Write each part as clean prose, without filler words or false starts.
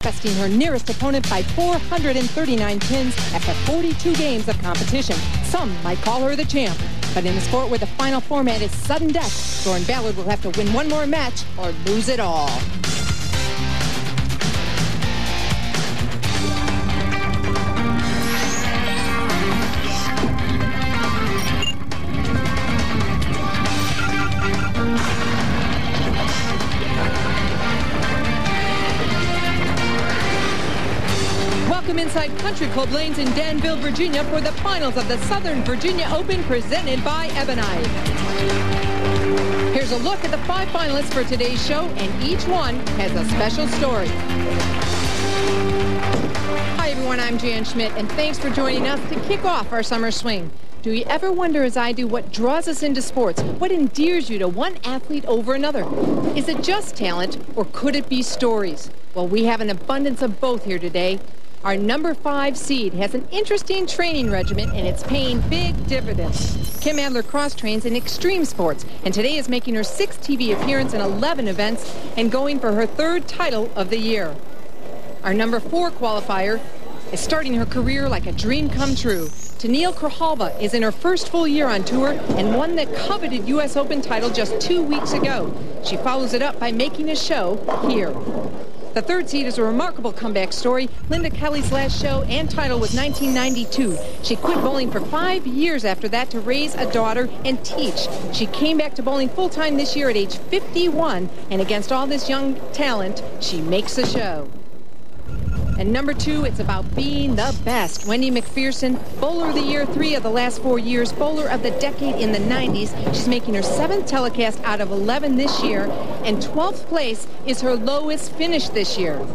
besting her nearest opponent by 439 pins after 42 games of competition. Some might call her the champ. But in a sport where the final format is sudden death, Dorin-Ballard will have to win one more match or lose it all. Welcome inside Country Club Lanes in Danville, Virginia for the finals of the Southern Virginia Open presented by Ebonite. Here's a look at the 5 finalists for today's show, and each one has a special story. Hi everyone, I'm Jan Schmidt, and thanks for joining us to kick off our summer swing. Do you ever wonder, as I do, what draws us into sports? What endears you to one athlete over another? Is it just talent, or could it be stories? Well, we have an abundance of both here today. Our number 5 seed has an interesting training regimen, and it's paying big dividends. Kim Adler cross-trains in extreme sports, and today is making her 6th TV appearance in 11 events and going for her 3rd title of the year. Our number 4 qualifier is starting her career like a dream come true. Tennelle Grijalva is in her first full year on tour and won the coveted U.S. Open title just 2 weeks ago. She follows it up by making a show here. The 3rd seed is a remarkable comeback story. Linda Kelly's last show and title was 1992. She quit bowling for 5 years after that to raise a daughter and teach. She came back to bowling full-time this year at age 51, and against all this young talent, she makes a show. And number 2, it's about being the best. Wendy Macpherson, Bowler of the Year 3 of the last 4 years, Bowler of the Decade in the 90s. She's making her 7th telecast out of 11 this year, and 12th place is her lowest finish this year.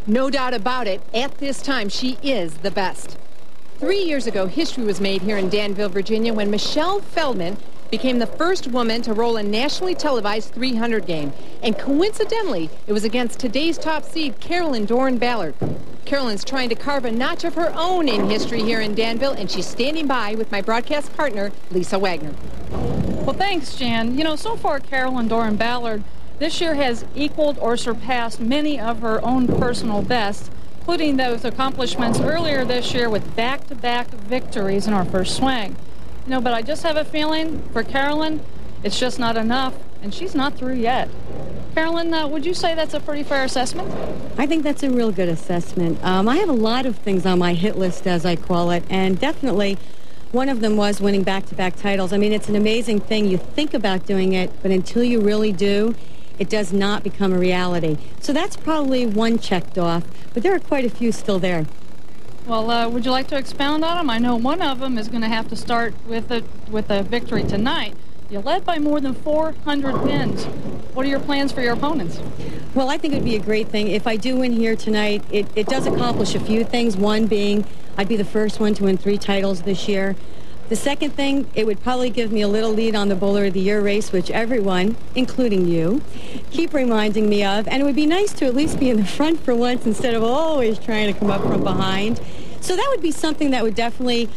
No doubt about it, at this time, she is the best. 3 years ago, history was made here in Danville, Virginia, when Michelle Feldman became the first woman to roll a nationally televised 300 game. And coincidentally, it was against today's top seed, Carolyn Dorin-Ballard. Carolyn's trying to carve a notch of her own in history here in Danville, and she's standing by with my broadcast partner, Lisa Wagner. Well, thanks, Jan. You know, so far, Carolyn Dorin-Ballard this year has equaled or surpassed many of her own personal bests, including those accomplishments earlier this year with back-to-back victories in our first swing. You know, but I just have a feeling for Carolyn, it's just not enough, and she's not through yet. Carolyn, would you say that's a pretty fair assessment? I think that's a real good assessment. I have a lot of things on my hit list, as I call it, and definitely one of them was winning back-to-back titles. I mean, it's an amazing thing. You think about doing it, but until you really do, it does not become a reality. So that's probably one checked off, but there are quite a few still there. Well, would you like to expound on them? I know one of them is going to have to start with a victory tonight. You led by more than 400 pins. What are your plans for your opponents? Well, I think it would be a great thing. If I do win here tonight, it does accomplish a few things. One being I'd be the first one to win 3 titles this year. The second thing, it would probably give me a little lead on the Bowler of the Year race, which everyone, including you, keep reminding me of. And it would be nice to at least be in the front for once instead of always trying to come up from behind. So that would be something that would definitely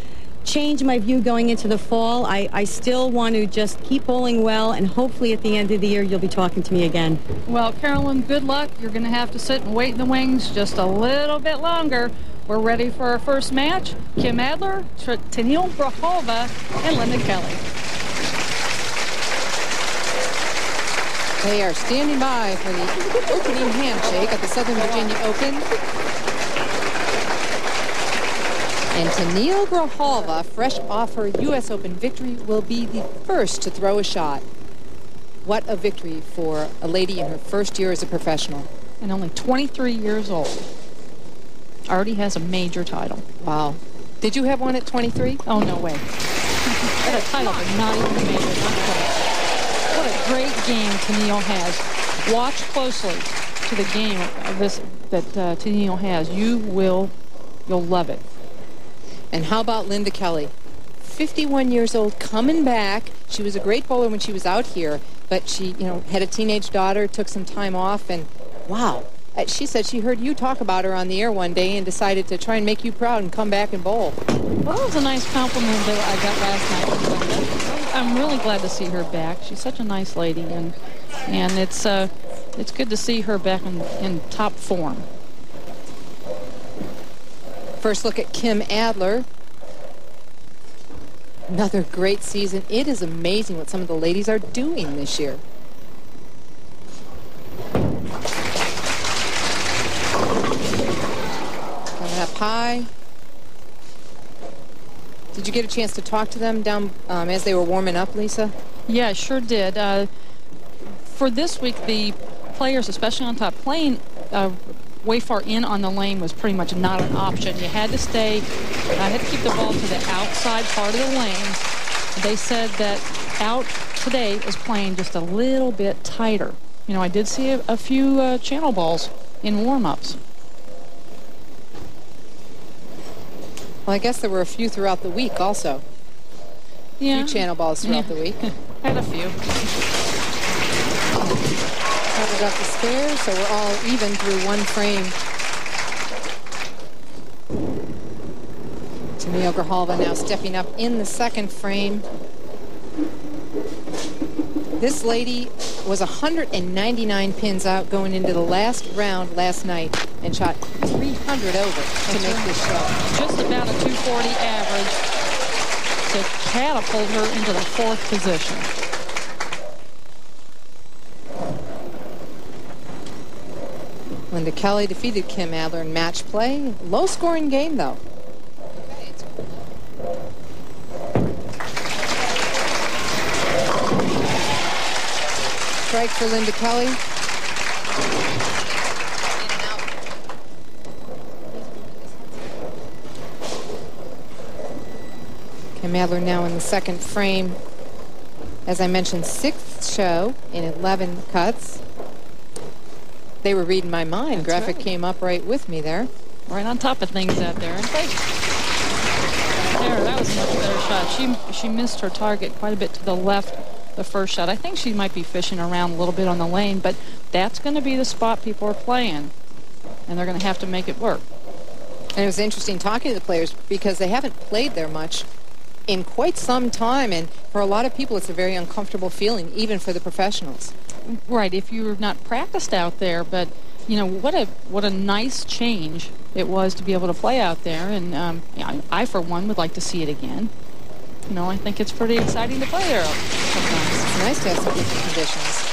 change my view going into the fall. I still want to just keep bowling well, and hopefully at the end of the year you'll be talking to me again. Well, Carolyn, good luck. You're going to have to sit and wait in the wings just a little bit longer. We're ready for our first match. Kim Adler, Tennelle Grijalva, and Linda Kelly. They are standing by for the opening handshake at the Southern Virginia Open. And Tennelle Grijalva, fresh off her U.S. Open victory, will be the first to throw a shot. What a victory for a lady in her first year as a professional. And only 23 years old. Already has a major title. Wow. Did you have one at 23? Oh, no way. Got a title, but not even a major. Not close. What a great game Tennelle has. Watch closely to the game of this that Tennelle has. You'll love it. And how about Linda Kelly? 51 years old, coming back. She was a great bowler when she was out here, but she, had a teenage daughter, took some time off, and wow. She said she heard you talk about her on the air one day and decided to try and make you proud and come back and bowl. Well, that was a nice compliment that I got last night from Linda. I'm really glad to see her back. She's such a nice lady, and it's good to see her back in top form. First look at Kim Adler. Another great season. It is amazing what some of the ladies are doing this year. Coming up high. Did you get a chance to talk to them down as they were warming up, Lisa? Yeah, I sure did. For this week, the players, especially on top, playing way far in on the lane was pretty much not an option. You had to stay, had to keep the ball to the outside part of the lane. They said that out today is playing just a little bit tighter. You know, I did see a few channel balls in warm-ups. Well, I guess there were a few throughout the week also. Yeah. A few channel balls throughout the week. Had a few. Covered up the spare, so we're all even through one frame. Tennelle Grijalva now stepping up in the second frame. This lady was 199 pins out going into the last round last night and shot 300 over to make this shot. Just about a 240 average to catapult her into the 4th position. Linda Kelly defeated Kim Adler in match play. Low-scoring game, though. Strike for Linda Kelly. Kim Adler now in the second frame. As I mentioned, 6th show in 11 cuts. They were reading my mind. That's Graphic right. came up right with me there. Right on top of things out there. And there, that was a much better shot. She missed her target quite a bit to the left the first shot. I think she might be fishing around a little bit on the lane, but that's going to be the spot people are playing, and they're going to have to make it work. And it was interesting talking to the players because they haven't played there much in quite some time, and for a lot of people it's a very uncomfortable feeling, even for the professionals. Right, if you're not practiced out there, but you know what a nice change it was to be able to play out there, and I for one would like to see it again. You know, I think it's pretty exciting to play there sometimes. It's nice to have some different conditions.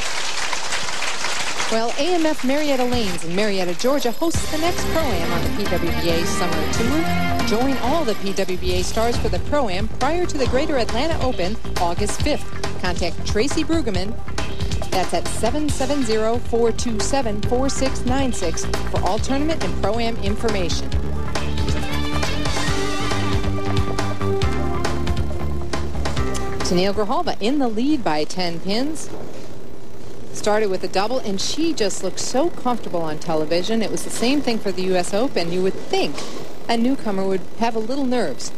Well, AMF Marietta Lanes in Marietta, Georgia hosts the next Pro-Am on the PWBA Summer Tour. Join all the PWBA stars for the Pro-Am prior to the Greater Atlanta Open, August 5th. Contact Tracy Brueggemann. That's at 770-427-4696 for all tournament and Pro-Am information. Tennelle Grijalva in the lead by 10 pins. Started with a double, and she just looked so comfortable on television. It was the same thing for the U.S. Open. You would think a newcomer would have a little nerves.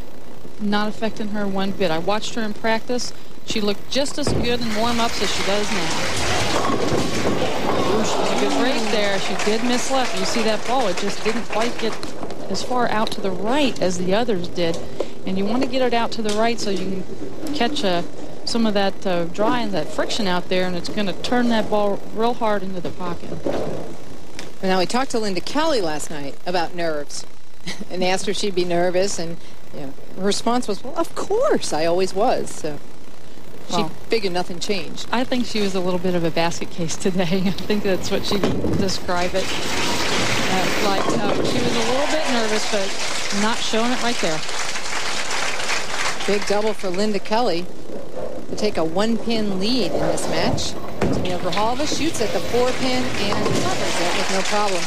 Not affecting her one bit. I watched her in practice. She looked just as good in warm-ups as she does now. Ooh, she was a good break there. She did miss left. You see that ball. It just didn't quite get as far out to the right as the others did. And you want to get it out to the right so you can catch some of that dry and that friction out there, and it's going to turn that ball real hard into the pocket. Now, we talked to Linda Kelly last night about nerves and asked her if she'd be nervous, and her response was, well, of course, I always was. So she figured nothing changed. I think she was a little bit of a basket case today. I think that's what she would describe it. She was a little bit nervous, but not showing it right there. Big double for Linda Kelly to take a 1-pin lead in this match. Tennelle Grijalva shoots at the 4-pin and covers it with no problem.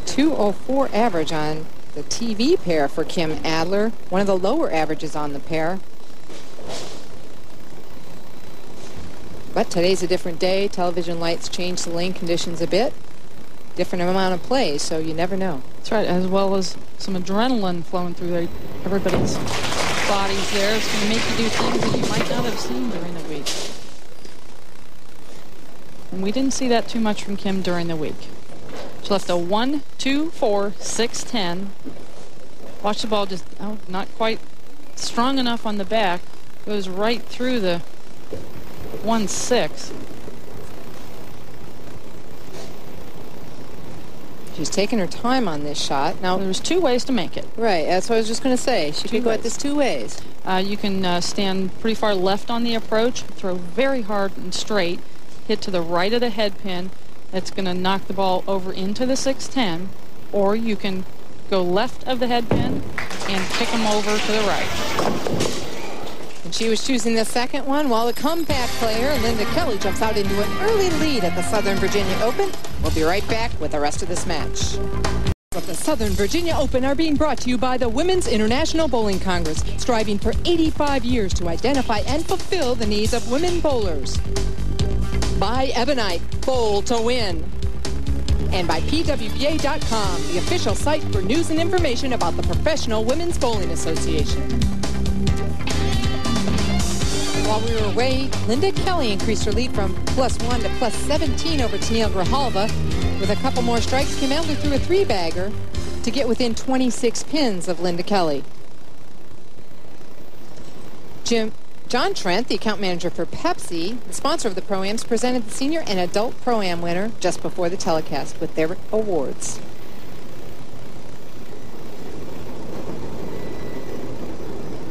.204 average on the TV pair for Kim Adler, one of the lower averages on the pair. But today's a different day. Television lights change the lane conditions a bit. Different amount of play, so you never know. That's right, as well as some adrenaline flowing through everybody's bodies there. It's going to make you do things that you might not have seen during the week. And we didn't see that too much from Kim during the week. She left a 1, 2, 4, 6, 10. Watch the ball just not quite strong enough on the back. Goes right through the 1-6. She's taking her time on this shot. Now, There's two ways to make it. right, that's what I was just going to say. She could go at this two ways. You can stand pretty far left on the approach, throw very hard and straight, hit to the right of the head pin. That's going to knock the ball over into the 610. Or you can go left of the head pin and kick them over to the right. And she was choosing the second one, while the comeback player, Linda Kelly, jumps out into an early lead at the Southern Virginia Open. We'll be right back with the rest of this match. Of the Southern Virginia Open are being brought to you by the Women's International Bowling Congress, striving for 85 years to identify and fulfill the needs of women bowlers. By Ebonite, bowl to win. And by PWBA.com, the official site for news and information about the Professional Women's Bowling Association. While we were away, Linda Kelly increased her lead from +1 to +17 over Tennelle Grijalva. With a couple more strikes, Kim Adler threw a three-bagger to get within 26 pins of Linda Kelly. John Trent, the account manager for Pepsi, the sponsor of the Pro-Ams, presented the senior and adult Pro-Am winner just before the telecast with their awards.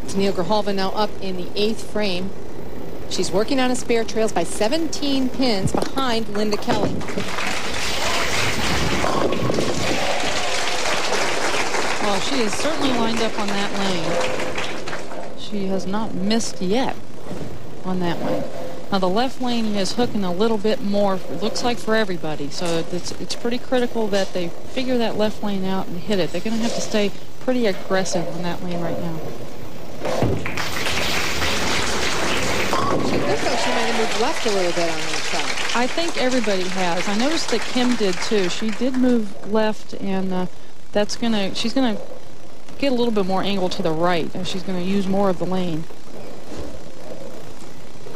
Tennelle Grijalva now up in the 8th frame. She's working on a spare, trails by 17 pins behind Linda Kelly. Well, she is certainly lined up on that lane. She has not missed yet on that one. Now the left lane is hooking a little bit more, it looks like, for everybody. So it's pretty critical that they figure that left lane out and hit it. They're going to have to stay pretty aggressive on that lane right now. She looks like she might have moved left a little bit on that shot. I think everybody has. I noticed that Kim did too. She did move left, and she's gonna get a little bit more angle to the right, and she's gonna use more of the lane.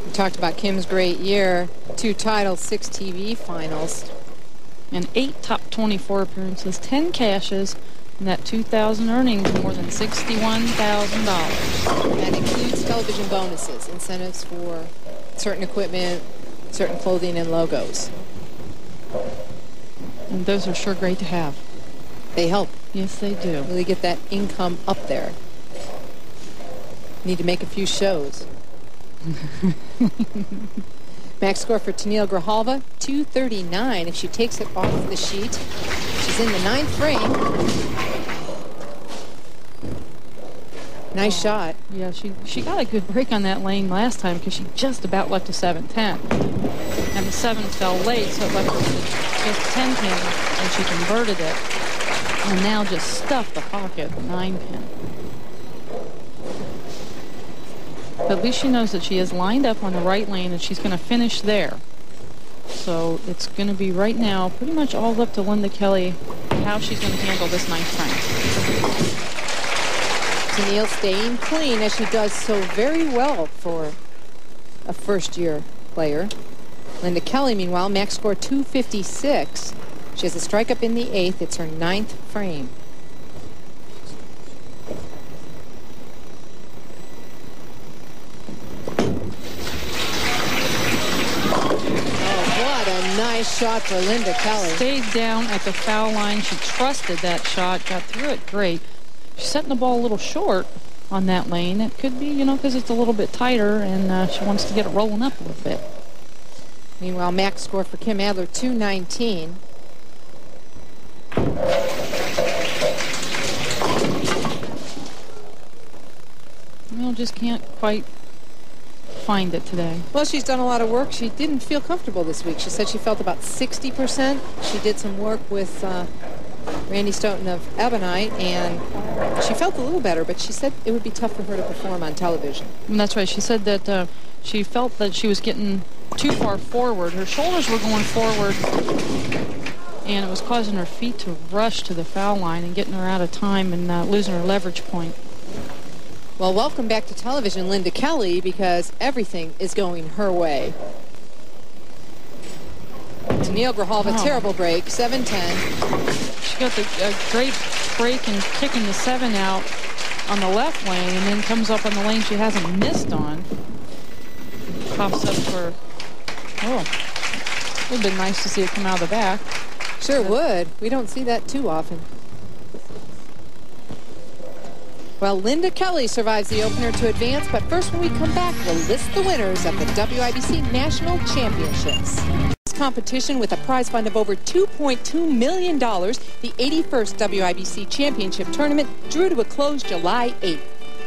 We talked about Kim's great year, 2 titles, 6 TV finals, and 8 top 24 appearances, 10 cashes, and that 2,000 earnings more than $61,000. That includes television bonuses, incentives for certain equipment, certain clothing, and logos. And those are sure great to have. They help. Yes, they do. Really get that income up there. Need to make a few shows. Max score for Tennelle Grijalva, 239. If she takes it off the sheet, she's in the 9th frame. Nice shot. Yeah, she got a good break on that lane last time because she just about left a 7-10. And the 7 fell late, so it left her just 10 pin, and she converted it. And now just stuffed the pocket, the 9 pin. But at least she knows that she is lined up on the right lane and she's going to finish there. So it's going to be right now pretty much all up to Linda Kelly how she's going to handle this 9th frame. Tennelle staying clean, as she does so very well for a first-year player. Linda Kelly, meanwhile, max score 256. She has a strike up in the 8th. It's her 9th frame. Nice shot for Linda Kelly. Stayed down at the foul line. She trusted that shot, got through it great. She's setting the ball a little short on that lane. It could be, because it's a little bit tighter, and she wants to get it rolling up a little bit. Meanwhile, max score for Kim Adler, 219. Well, just can't quite find it today. Well, she's done a lot of work. She didn't feel comfortable this week. She said she felt about 60%. She did some work with Randy Stoughton of Ebonite, and she felt a little better, but she said it would be tough for her to perform on television. And that's right. She said that she felt that she was getting too far forward. Her shoulders were going forward, and it was causing her feet to rush to the foul line and getting her out of time and losing her leverage point. Well, welcome back to television, Linda Kelly, because everything is going her way. Tennelle Grijalva, terrible break, 7-10. She got a great break and kicking the 7 out on the left lane, and then comes up on the lane she hasn't missed on. pops up for, it would have been nice to see it come out of the back. Sure would. We don't see that too often. Well, Linda Kelly survives the opener to advance, but first when we come back, we'll list the winners of the WIBC National Championships. This competition with a prize fund of over $2.2 million, the 81st WIBC Championship Tournament drew to a close July 8th.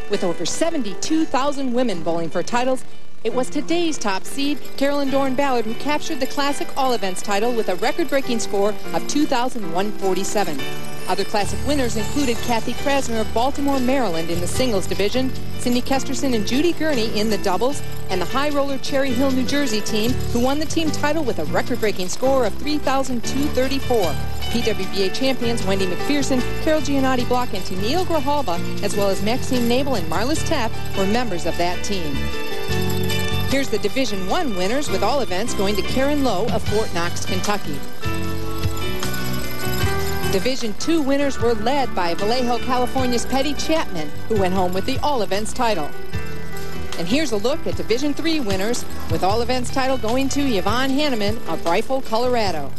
With over 72,000 women bowling for titles, it was today's top seed, Carolyn Dorin-Ballard, who captured the Classic All-Events title with a record-breaking score of 2,147. Other Classic winners included Kathy Krasner of Baltimore, Maryland in the singles division, Cindy Kesterson and Judy Gurney in the doubles, and the high roller Cherry Hill, New Jersey team, who won the team title with a record-breaking score of 3,234. PWBA champions Wendy Macpherson, Carol Giannotti Block, and Tennelle Grijalva, as well as Maxine Nabel and Marlis Tapp, were members of that team. Here's the Division I winners, with all events going to Karen Lowe of Fort Knox, Kentucky. Division II winners were led by Vallejo, California's Petty Chapman, who went home with the All Events title. And here's a look at Division III winners, with All Events title going to Yvonne Hanneman of Rifle, Colorado.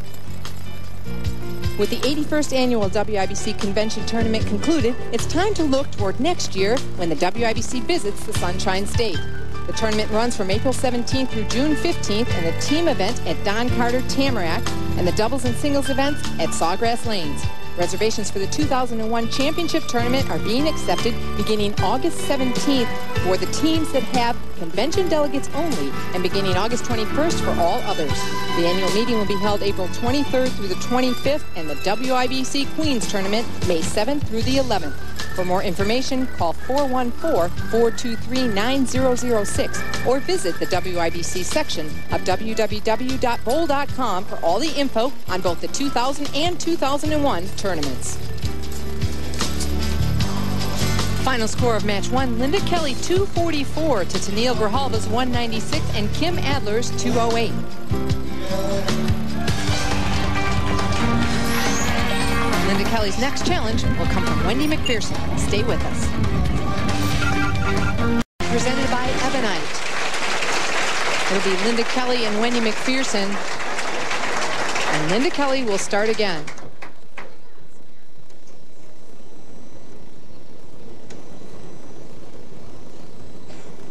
With the 81st annual WIBC Convention Tournament concluded, it's time to look toward next year when the WIBC visits the Sunshine State. The tournament runs from April 17th through June 15th, and the team event at Don Carter Tamarack, and the doubles and singles events at Sawgrass Lanes. Reservations for the 2001 Championship Tournament are being accepted beginning August 17th for the teams that have convention delegates only, and beginning August 21st for all others. The annual meeting will be held April 23rd through the 25th, and the WIBC Queens Tournament May 7th through the 11th. For more information, call 414-423-9006 or visit the WIBC section of www.bowl.com for all the info on both the 2000 and 2001 tournaments. Final score of match one, Linda Kelly 244 to Tennelle Grijalva's 196 and Kim Adler's 208. Linda Kelly's next challenge will come from Wendy Macpherson. Stay with us. Presented by Ebonite. It'll be Linda Kelly and Wendy Macpherson. And Linda Kelly will start again.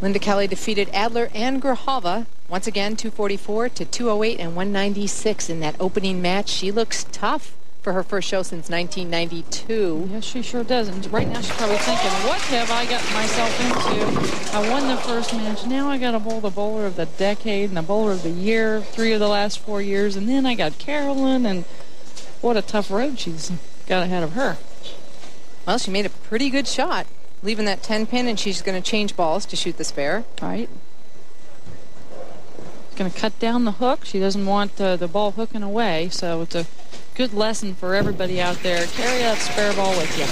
Linda Kelly defeated Adler and Grijalva. Once again, 244 to 208 and 196 in that opening match. She looks tough for her first show since 1992. Yes, she sure does. And right now she's probably thinking, what have I gotten myself into? I won the first match. Now I got to bowl the bowler of the decade and the bowler of the year, 3 of the last 4 years. And then I got Carolyn, and what a tough road she's got ahead of her. Well, she made a pretty good shot, leaving that 10 pin, and she's going to change balls to shoot the spare. Right. She's going to cut down the hook. She doesn't want the ball hooking away, so it's a good lesson for everybody out there. Carry that spare ball with you.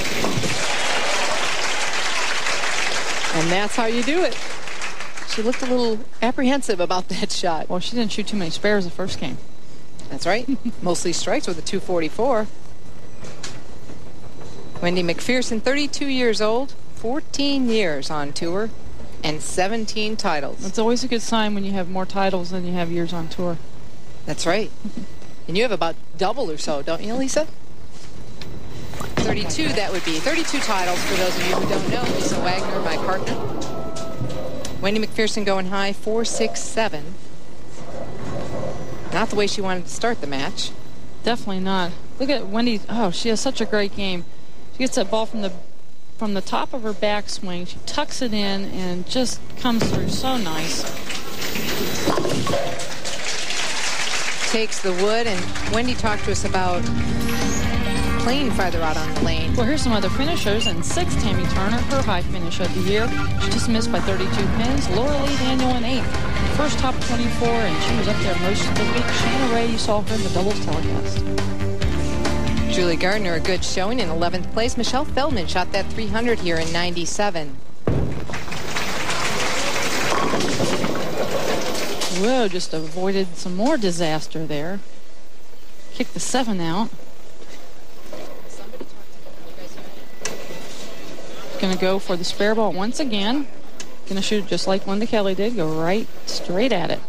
And that's how you do it. She looked a little apprehensive about that shot. Well, she didn't shoot too many spares the first game. That's right. Mostly strikes with a 244. Wendy Macpherson, 32 years old, 14 years on tour, and 17 titles. It's always a good sign when you have more titles than you have years on tour. That's right. And you have about double or so, don't you, Lisa? 32, that would be. 32 titles, for those of you who don't know. Lisa Wagner, my partner. Wendy Macpherson going high, 4-6-7. Not the way she wanted to start the match. Definitely not. Look at Wendy. Oh, she has such a great game. She gets that ball from the top of her backswing. She tucks it in and just comes through so nice. Takes the wood, and Wendy talked to us about playing farther out on the lane. Well, here's some other finishers. And 6, Tammy Turner, her high finish of the year. She just missed by 32 pins. Laura Lee Daniel in 8th. First top 24, and she was up there most of the week. Shanna Ray, you saw her in the doubles telecast. Julie Gardner, a good showing in 11th place. Michelle Feldman shot that 300 here in 97. Whoa, just avoided some more disaster there. Kicked the 7 out. Going to go for the spare ball once again. Going to shoot just like Linda Kelly did. Go right straight at it.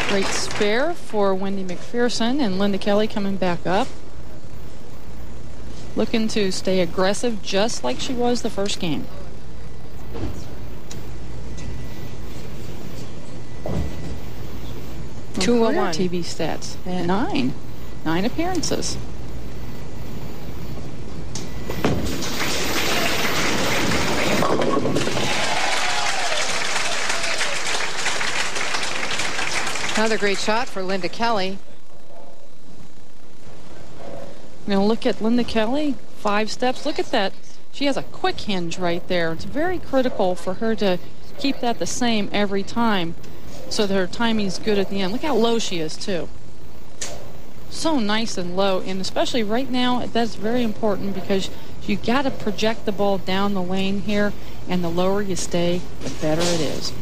Great spare for Wendy Macpherson, and Linda Kelly coming back up. Looking to stay aggressive just like she was the first game. Two TV stats. 9 appearances. Another great shot for Linda Kelly. We're going to look at Linda Kelly, 5 steps. Look at that. She has a quick hinge right there. It's very critical for her to keep that the same every time so that her timing's good at the end. Look how low she is, too. So nice and low, and especially right now, that's very important because you got to project the ball down the lane here, and the lower you stay, the better it is.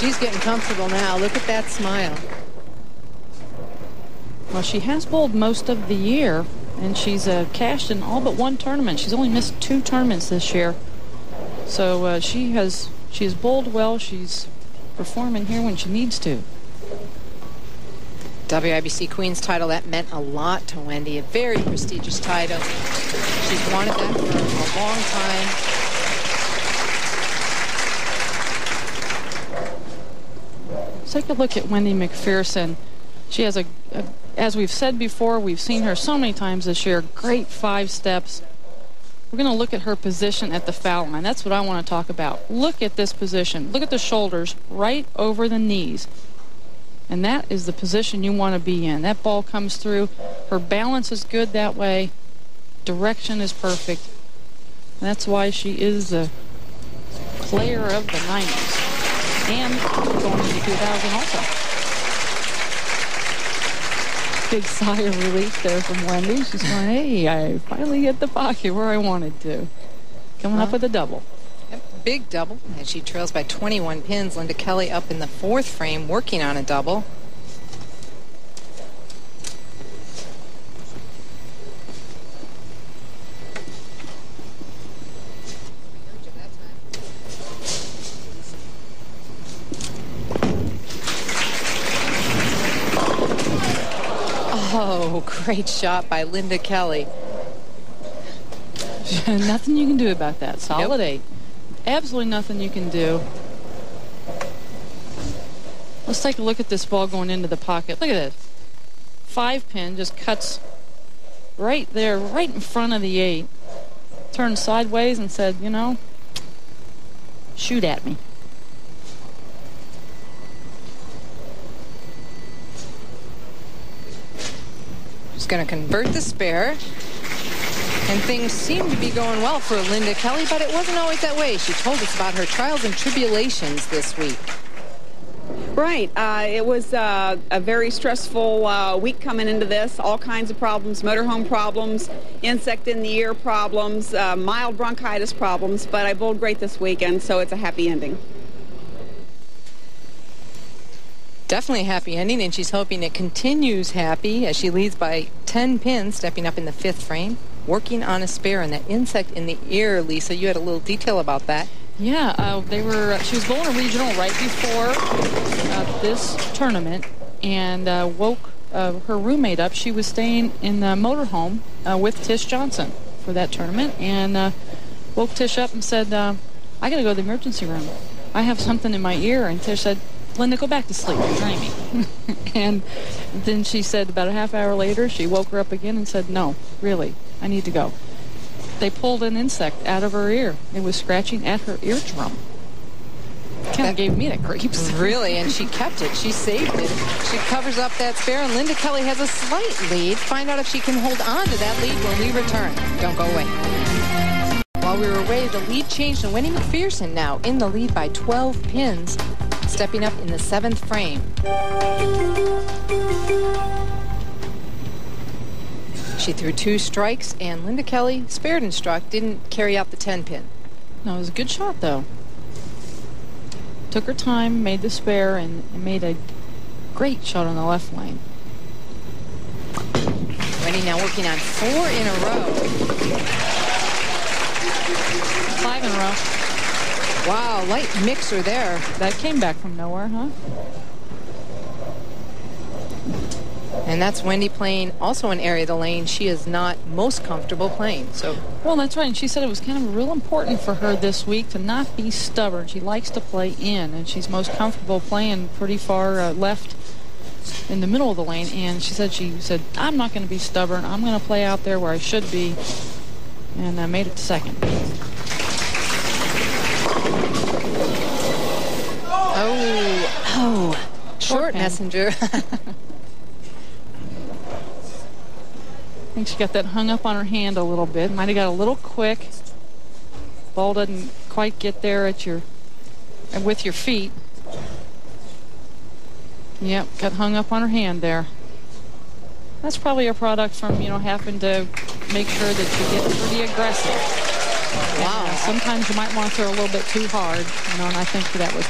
She's getting comfortable now. Look at that smile. Well, she has bowled most of the year, and she's cashed in all but 1 tournament. She's only missed 2 tournaments this year. So she has bowled well. She's performing here when she needs to. WIBC Queen's title, that meant a lot to Wendy. A very prestigious title. She's wanted that for a long time. Take a look at Wendy Macpherson. She has as we've said before, we've seen her so many times this year, great 5 steps. We're going to look at her position at the foul line. That's what I want to talk about. Look at this position. Look at the shoulders right over the knees. And that is the position you want to be in. That ball comes through. Her balance is good that way. Direction is perfect. That's why she is the player of the 90s. And going into 2000 also. Big sigh of relief there from Wendy. She's going, hey, I finally hit the pocket where I wanted to. Coming up with a double. Yep, big double. And she trails by 21 pins. Linda Kelly up in the 4th frame working on a double. Oh, great shot by Linda Kelly. Nothing you can do about that. Solid Nope. 8. Absolutely nothing you can do. Let's take a look at this ball going into the pocket. Look at this. 5 pin just cuts right there, right in front of the 8. Turned sideways and said, you know, shoot at me. Going to convert the spare, and things seem to be going well for Linda Kelly, but it wasn't always that way. She told us about her trials and tribulations this week. Right. It was a very stressful week coming into this. All kinds of problems, motorhome problems, insect in the ear problems, mild bronchitis problems, but I bowled great this weekend, so it's a happy ending. Definitely a happy ending, and she's hoping it continues happy as she leads by 10 pins, stepping up in the 5th frame, working on a spare. And that insect in the ear, Lisa, you had a little detail about that. Yeah, she was bowling a regional right before this tournament, and woke her roommate up. She was staying in the motorhome with Tish Johnson for that tournament, and woke Tish up and said, I got to go to the emergency room. I have something in my ear. And Tish said, Linda, go back to sleep. You're dreaming. And then she said about a half hour later, she woke her up again and said, no, really, I need to go. They pulled an insect out of her ear. It was scratching at her eardrum. Kind of gave me the creeps. Really, and she kept it. She saved it. She covers up that spare, and Linda Kelly has a slight lead. Find out if she can hold on to that lead when we return. Don't go away. While we were away, the lead changed, and Wendy Macpherson now in the lead by 12 pins, stepping up in the 7th frame. She threw 2 strikes, and Linda Kelly, spared and struck, didn't carry out the 10 pin. No, it was a good shot, though. Took her time, made the spare, and made a great shot on the left lane. Wendy now working on 4 in a row. 5 in a row. Wow, light mixer there. That came back from nowhere, huh? And that's Wendy playing also an area of the lane she is not most comfortable playing. So, well, that's right. And she said it was kind of real important for her this week to not be stubborn. She likes to play in, and she's most comfortable playing pretty far left in the middle of the lane. And she said, I'm not going to be stubborn. I'm going to play out there where I should be. And I made it to second. Oh, short messenger. I think she got that hung up on her hand a little bit. Might have got a little quick. Ball doesn't quite get there at with your feet. Yep, got hung up on her hand there. That's probably a product from, having to make sure that you get pretty aggressive. Wow. And, sometimes you might want to throw a little bit too hard, and I think that was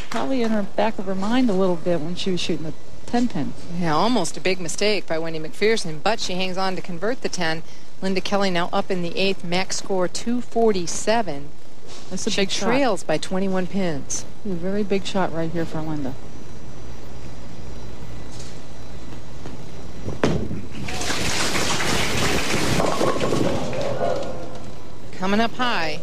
probably in her back of her mind a little bit when she was shooting the 10-pin. Yeah, almost a big mistake by Wendy Macpherson, but she hangs on to convert the 10. Linda Kelly now up in the 8th, max score 247. That's a she big shot. Trails by 21 pins. A very big shot right here for Linda. Coming up high.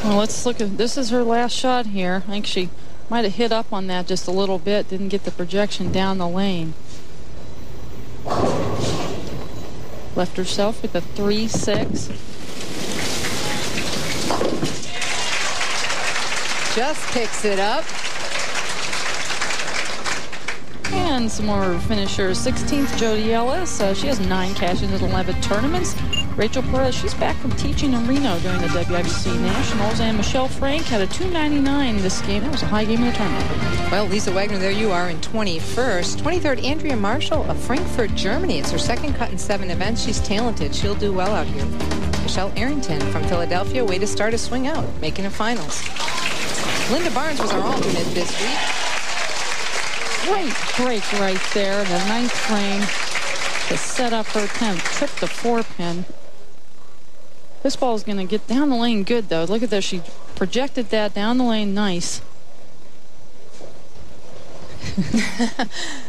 Well, let's look at this. Is her last shot here. I think she might have hit up on that just a little bit. Didn't get the projection down the lane. Left herself with a 3-6. Just picks it up. And some more finishers. 16th, Jody Ellis. She has 9 cash-ins in 11 tournaments. Rachel Perez, she's back from teaching in Reno during the WIBC Nationals. And Michelle Frank had a 299 this game. That was a high game in the tournament. Well, Lisa Wagner, there you are in 21st. 23rd, Andrea Marshall of Frankfurt, Germany. It's her second cut in 7 events. She's talented. She'll do well out here. Michelle Arrington from Philadelphia, way to start a swing out, making a finals. Linda Barnes was our alternate this week. Great break right there in the 9th frame to set up her 10th. Tripped the 4-pin. This ball is going to get down the lane good, though. Look at this. She projected that down the lane nice.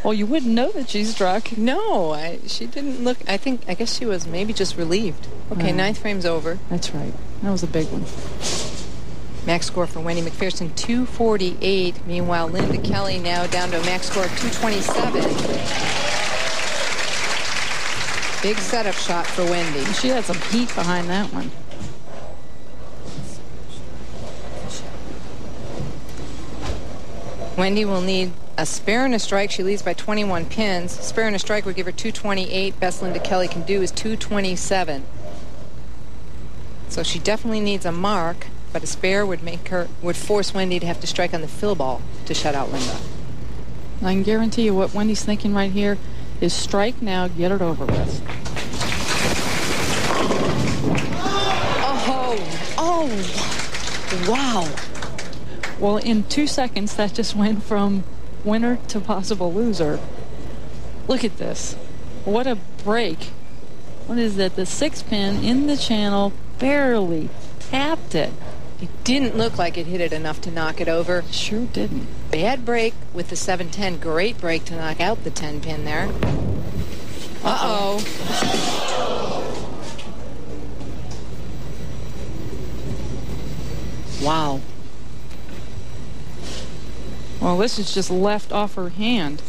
Well, you wouldn't know that she struck. No, she didn't look. I guess she was maybe just relieved. Okay, 9th frame's over. That's right. That was a big one. Max score for Wendy Macpherson, 248. Meanwhile, Linda Kelly now down to a max score of 227. Big setup shot for Wendy. She had some heat behind that one. Wendy will need a spare and a strike. She leads by 21 pins. Spare and a strike would give her 228. Best Linda Kelly can do is 227. So she definitely needs a mark, but a spare would force Wendy to have to strike on the fill ball to shut out Linda. I can guarantee you what Wendy's thinking right here is strike now, get it over with. Oh, wow. Well, in 2 seconds, that just went from winner to possible loser. Look at this. What a break. What is that? The 6-pin in the channel, barely tapped it. It didn't look like it hit it enough to knock it over. Sure didn't. Bad break with the 7-10. Great break to knock out the 10-pin there. Uh-oh. Wow. Well, this is just left off her hand.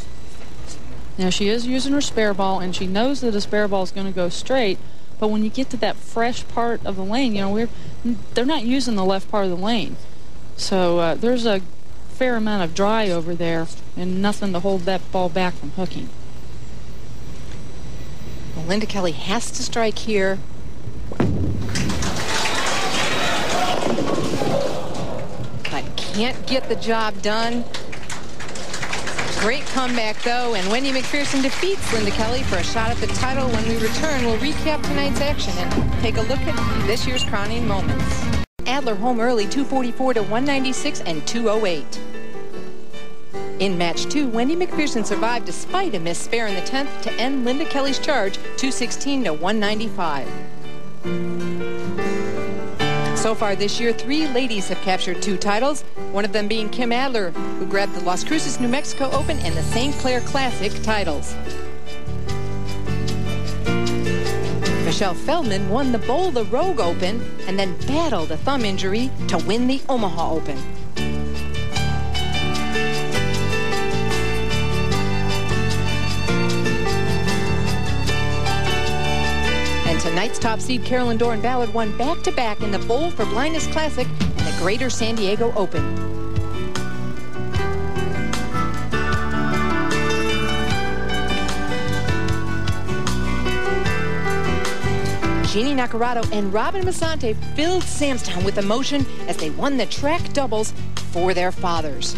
Now, she is using her spare ball, and she knows that a spare ball is going to go straight. But when you get to that fresh part of the lane, they're not using the left part of the lane. So there's a fair amount of dry over there and nothing to hold that ball back from hooking. Well, Linda Kelly has to strike here. But can't get the job done. Great comeback, though, and Wendy Macpherson defeats Linda Kelly for a shot at the title. When we return, we'll recap tonight's action and take a look at this year's crowning moments. Adler home early, 244 to 196 and 208. In match 2, Wendy Macpherson survived despite a missed spare in the 10th to end Linda Kelly's charge, 216 to 195. So far this year, 3 ladies have captured 2 titles, one of them being Kim Adler, who grabbed the Las Cruces, New Mexico Open and the St. Clair Classic titles. Michelle Feldman won the Boulder Rogue Open and then battled a thumb injury to win the Omaha Open. And tonight's top seed, Carolyn Dorin-Ballard, won back-to-back in the Bowl for Blindness Classic and the Greater San Diego Open. Jeannie Nacarado and Robin Masante filled Samstown with emotion as they won the track doubles for their fathers.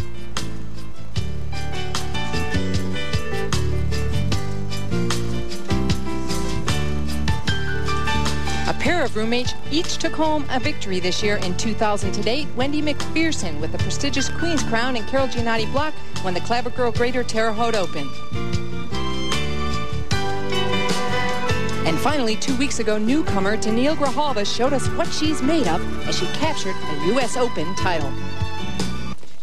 A pair of roommates each took home a victory this year. In 2000 to date, Wendy Macpherson with the prestigious Queen's Crown and Carol Giannotti Block won the Clabber Girl Greater Terre Haute Open. And finally, 2 weeks ago, newcomer Tennelle Grijalva showed us what she's made of as she captured a U.S. Open title.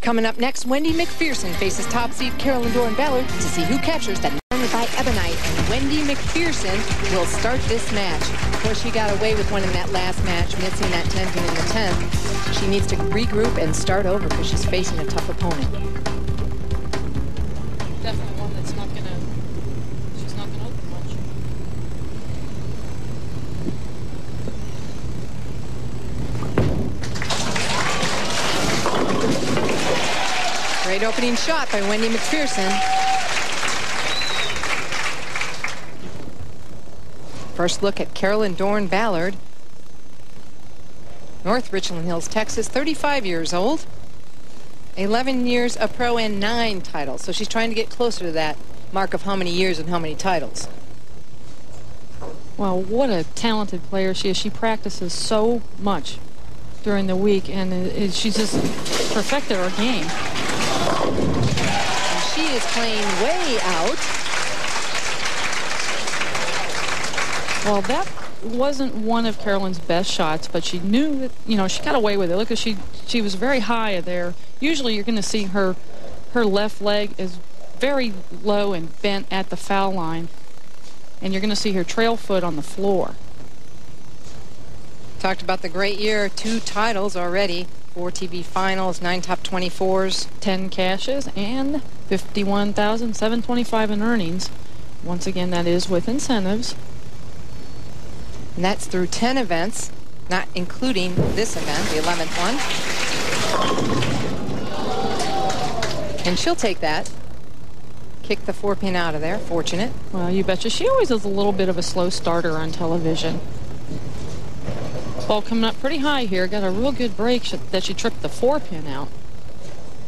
Coming up next, Wendy Macpherson faces top seed Carolyn Dorin-Ballard to see who captures that number by Ebonite. And Wendy Macpherson will start this match. Of course, she got away with one in that last match, missing that 10 pin in the 10th. She needs to regroup and start over because she's facing a tough opponent. Definitely one that's not going to, she's not going to open much. Great opening shot by Wendy Macpherson. First look at Carolyn Dorin-Ballard. North Richland Hills, Texas, 35 years old. 11 years a pro and 9 titles. So she's trying to get closer to that mark of how many years and how many titles. Well, what a talented player she is. She practices so much during the week, and she's just perfected her game. And she is playing way out. Well, that wasn't one of Carolyn's best shots, but she knew that, you know, she got away with it. Look, she was very high there. Usually you're going to see her left leg is very low and bent at the foul line, and you're going to see her trail foot on the floor. Talked about the great year, 2 titles already, 4 TV finals, 9 top 24s, 10 cashes, and $51,725 in earnings. Once again, that is with incentives. and that's through 10 events, not including this event, the 11th one. And she'll take that. Kick the 4-pin out of there. Fortunate. Well, you betcha. She always is a little bit of a slow starter on television. Ball coming up pretty high here. Got a real good break that she tripped the 4-pin out.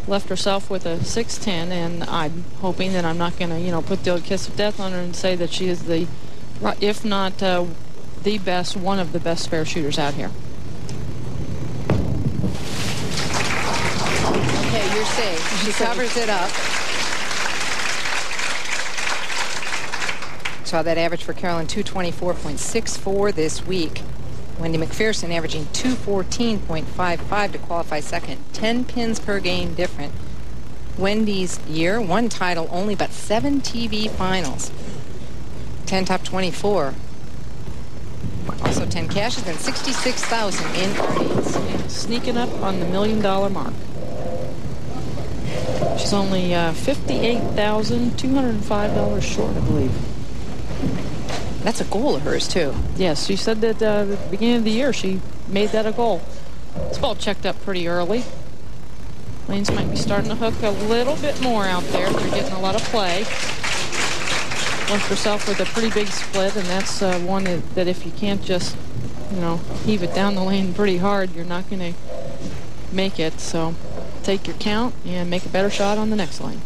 Left herself with a 6-10, and I'm hoping that I'm not going to, put the kiss of death on her and say that she is the, if not the best, one of the best spare shooters out here. Okay, you're safe. She covers it up. Saw that average for Carolyn, 224.64 this week. Wendy Macpherson averaging 214.55 to qualify second. 10 pins per game different. Wendy's year, 1 title only, but 7 TV finals. 10 top 24. Also 10 cashes and $66,000 in earnings. Yeah, sneaking up on the $1 million mark. She's only $58,205 short, I believe. That's a goal of hers, too. Yes, she said that at the beginning of the year she made that a goal. This ball checked up pretty early. Lanes might be starting to hook a little bit more out there. They're getting a lot of play. Left herself with a pretty big split, and that's one that if you can't just, heave it down the lane pretty hard, you're not going to make it. So take your count and make a better shot on the next lane.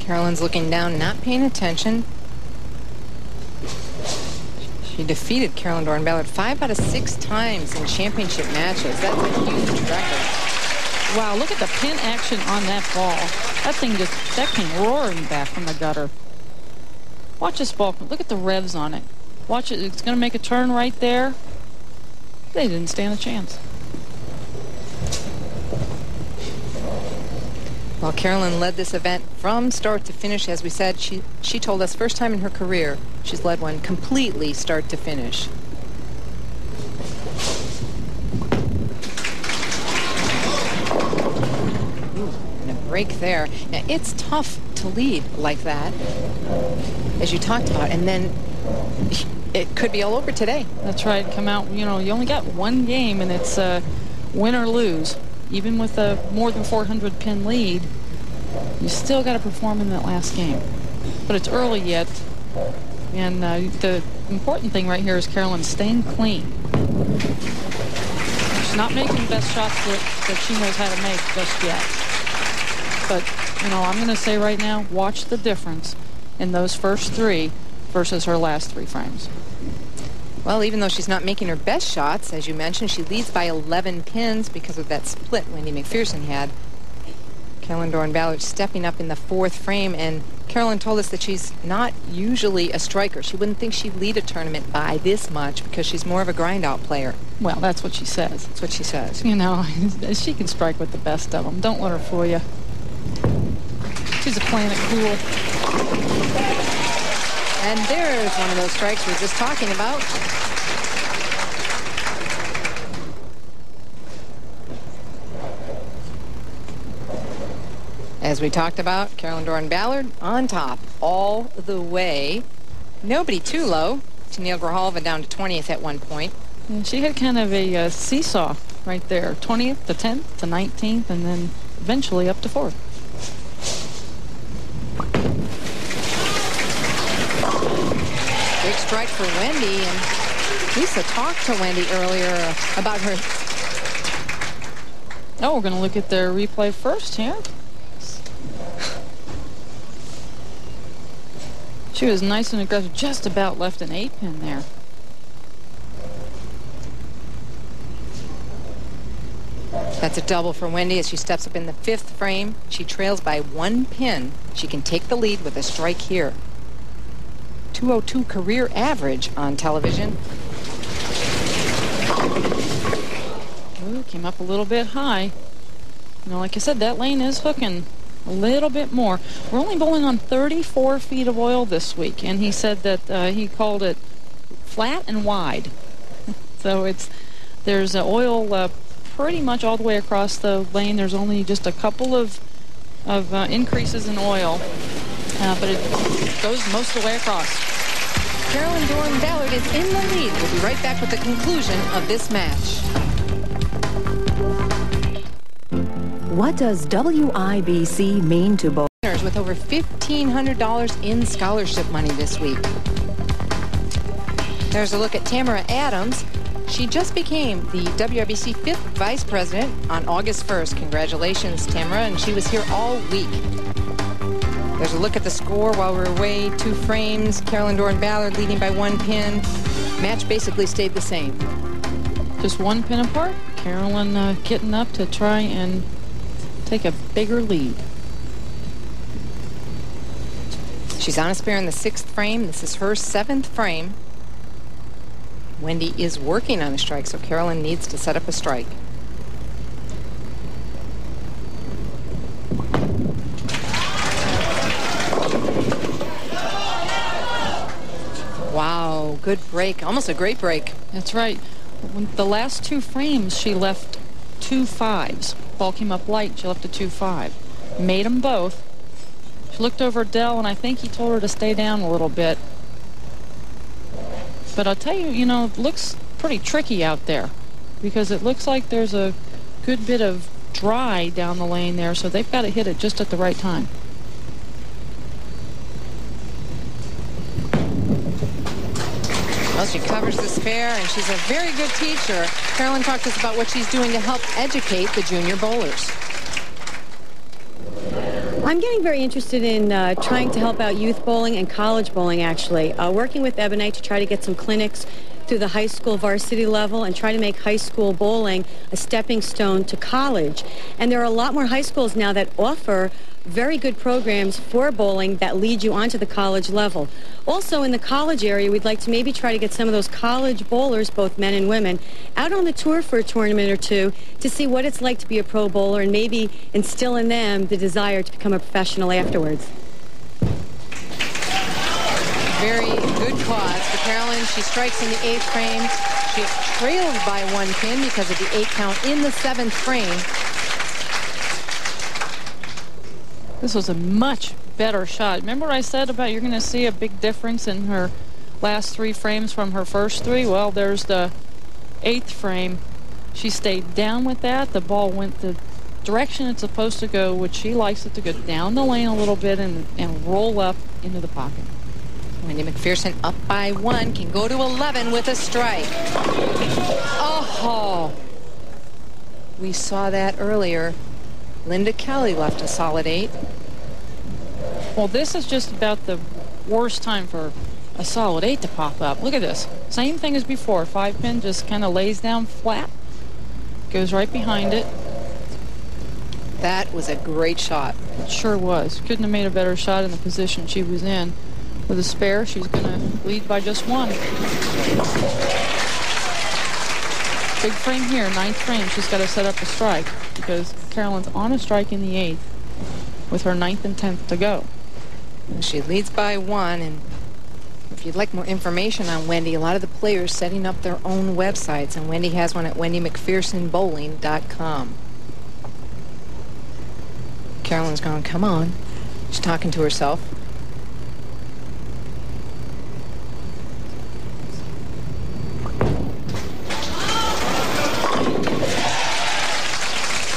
Carolyn's looking down, not paying attention. She defeated Carolyn Dorin-Ballard 5 out of 6 times in championship matches. That's a huge record. Wow, look at the pin action on that ball. That came roaring back from the gutter. Watch this ball. Look at the revs on it. Watch it. It's going to make a turn right there. They didn't stand a chance. Well, Carolyn led this event from start to finish. As we said, she told us first time in her career she's led one completely start to finish. Ooh, and a break there. Now, it's tough to lead like that, as you talked about, and then it could be all over today. That's right. Come out, you only got one game, and it's win or lose. Even with a more than 400 pin lead, you still got to perform in that last game. But it's early yet, and the important thing right here is Carolyn staying clean. She's not making the best shots that she knows how to make just yet. But, I'm going to say right now, watch the difference in those first 3 versus her last 3 frames. Well, even though she's not making her best shots, as you mentioned, she leads by 11 pins because of that split Wendy Macpherson had. Carolyn Dorin-Ballard stepping up in the 4th frame, and Carolyn told us that she's not usually a striker. She wouldn't think she'd lead a tournament by this much because she's more of a grind-out player. Well, that's what she says. That's what she says. She can strike with the best of them. Don't let her fool you. She's a planet cool. And there's one of those strikes we were just talking about. As we talked about, Carolyn Dorin-Ballard on top all the way. Nobody too low. Tennelle Grijalva down to 20th at one point. And she had kind of a seesaw right there. 20th to 10th to 19th, and then eventually up to 4th. Big strike for Wendy, and Lisa talked to Wendy earlier about her. Oh, we're going to look at their replay first here. She was nice and aggressive, just about left an 8-pin there. That's a double for Wendy as she steps up in the 5th frame. She trails by 1 pin. She can take the lead with a strike here. 202 career average on television. Ooh, came up a little bit high. Like I said, that lane is hooking a little bit more. We're only bowling on 34 feet of oil this week, and he said that he called it flat and wide. So there's oil pretty much all the way across the lane. There's only just a couple of increases in oil, but it goes most of the way across. Carolyn Dorin-Ballard is in the lead. We'll be right back with the conclusion of this match. What does WIBC mean to bowlers? Winners with over $1,500 in scholarship money this week. There's a look at Tamara Adams. She just became the WIBC 5th Vice President on August 1st. Congratulations, Tamara, and she was here all week. There's a look at the score while we're away. 2 frames. Carolyn Dorin-Ballard leading by 1 pin. Match basically stayed the same. Just 1 pin apart. Carolyn getting up to try and take a bigger lead. She's on a spare in the 6th frame. This is her 7th frame. Wendy is working on a strike, so Carolyn needs to set up a strike. Wow, good break. Almost a great break. That's right. The last 2 frames, she left 2 5s. Ball came up light. She left a 2-5. Made them both. She looked over at Dell, and I think he told her to stay down a little bit. But I'll tell you, it looks pretty tricky out there because it looks like there's a good bit of dry down the lane there, so they've got to hit it just at the right time. Well, she covers the spare, and she's a very good teacher. Carolyn talked to us about what she's doing to help educate the junior bowlers. I'm getting very interested in trying to help out youth bowling and college bowling, actually. Working with Ebonite to try to get some clinics through the high school varsity level and try to make high school bowling a stepping stone to college. And there are a lot more high schools now that offer very good programs for bowling that lead you onto the college level. Also in the college area, we'd like to maybe try to get some of those college bowlers, both men and women, out on the tour for a tournament or two to see what it's like to be a pro bowler and maybe instill in them the desire to become a professional afterwards. Very good cause for Carolyn. She strikes in the 8th frame. She trails by 1 pin because of the 8 count in the 7th frame. This was a much better shot. Remember I said about you're going to see a big difference in her last 3 frames from her first 3? Well, there's the 8th frame. She stayed down with that. The ball went the direction it's supposed to go, which she likes it to go down the lane a little bit and roll up into the pocket. Wendy Macpherson up by 1, can go to 11 with a strike. Oh, we saw that earlier. Linda Kelly left a solid 8. Well, this is just about the worst time for a solid 8 to pop up. Look at this. Same thing as before. 5 pin just kind of lays down flat. Goes right behind it. That was a great shot. It sure was. Couldn't have made a better shot in the position she was in. With a spare, she's going to lead by just 1. Big frame here, 9th frame. She's got to set up a strike because Carolyn's on a strike in the 8th with her 9th and 10th to go. She leads by 1, and if you'd like more information on Wendy, a lot of the players setting up their own websites, and Wendy has one at wendymacphersonbowling.com. Carolyn's going, come on. She's talking to herself.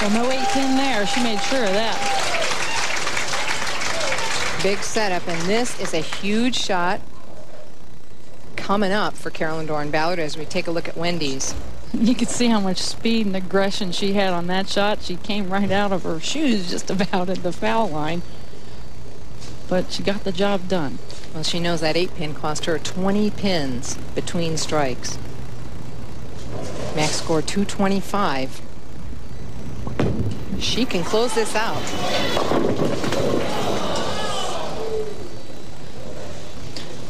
Well, no 8 pin there. She made sure of that. Big setup, and this is a huge shot coming up for Carolyn Dorin-Ballard as we take a look at Wendy's. You could see how much speed and aggression she had on that shot. She came right out of her shoes just about at the foul line. But she got the job done. Well, she knows that 8 pin cost her 20 pins between strikes. Max score 225. She can close this out.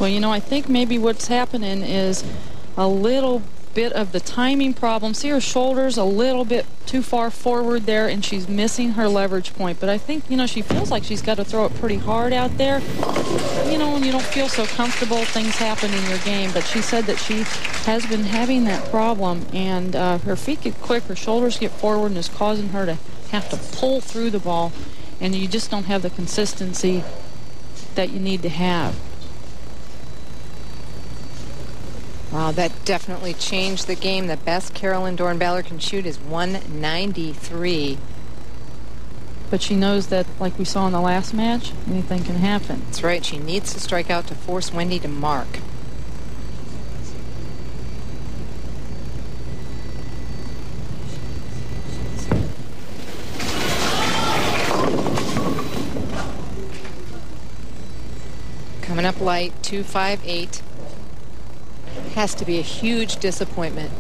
Well, you know, I think maybe what's happening is a little bit of the timing problem. See her shoulders a little bit too far forward there, and she's missing her leverage point. But I think, you know, she feels like she's got to throw it pretty hard out there. You know, when you don't feel so comfortable, things happen in your game. But she said that she has been having that problem, and her feet get quick, her shoulders get forward, and is causing her to have to pull through the ball, and you just don't have the consistency that you need to have. Wow, that definitely changed the game. The best Carolyn Dorin-Ballard can shoot is 193. But she knows that, like we saw in the last match, anything can happen. That's right. She needs to strike out to force Wendy to mark. Coming up light, 258. Has to be a huge disappointment.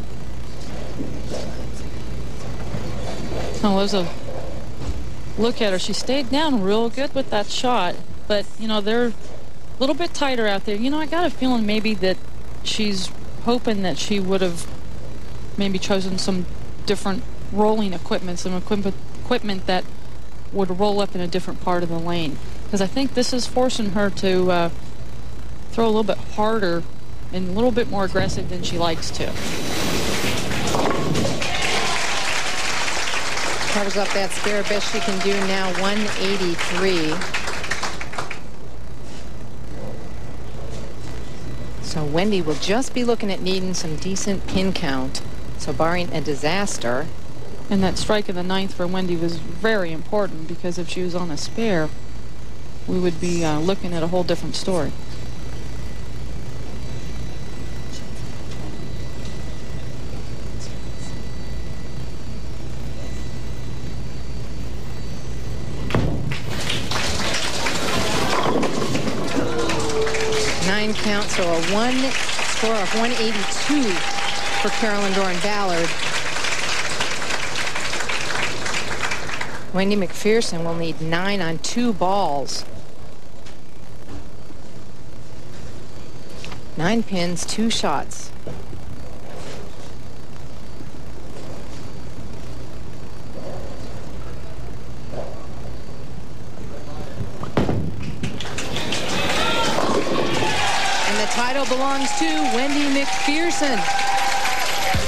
Oh, there's a look at her. She stayed down real good with that shot, but you know, they're a little bit tighter out there. You know, I got a feeling maybe that she's hoping that she would have maybe chosen some different rolling equipment, some equipment that would roll up in a different part of the lane, because I think this is forcing her to throw a little bit harder and a little bit more aggressive than she likes to. Covers up that spare. Best she can do now, 183. So Wendy will just be looking at needing some decent pin count. So barring a disaster. And that strike in the 9th for Wendy was very important, because if she was on a spare, we would be looking at a whole different story. 9 count, so a score of 182 for Carolyn Dorin-Ballard. Wendy Macpherson will need 9 on 2 balls. 9 pins, 2 shots. And the title belongs to Wendy Macpherson.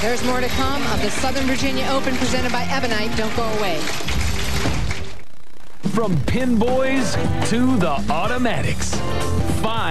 There's more to come of the Southern Virginia Open presented by Ebonite. Don't go away. From pin boys to the automatics. 5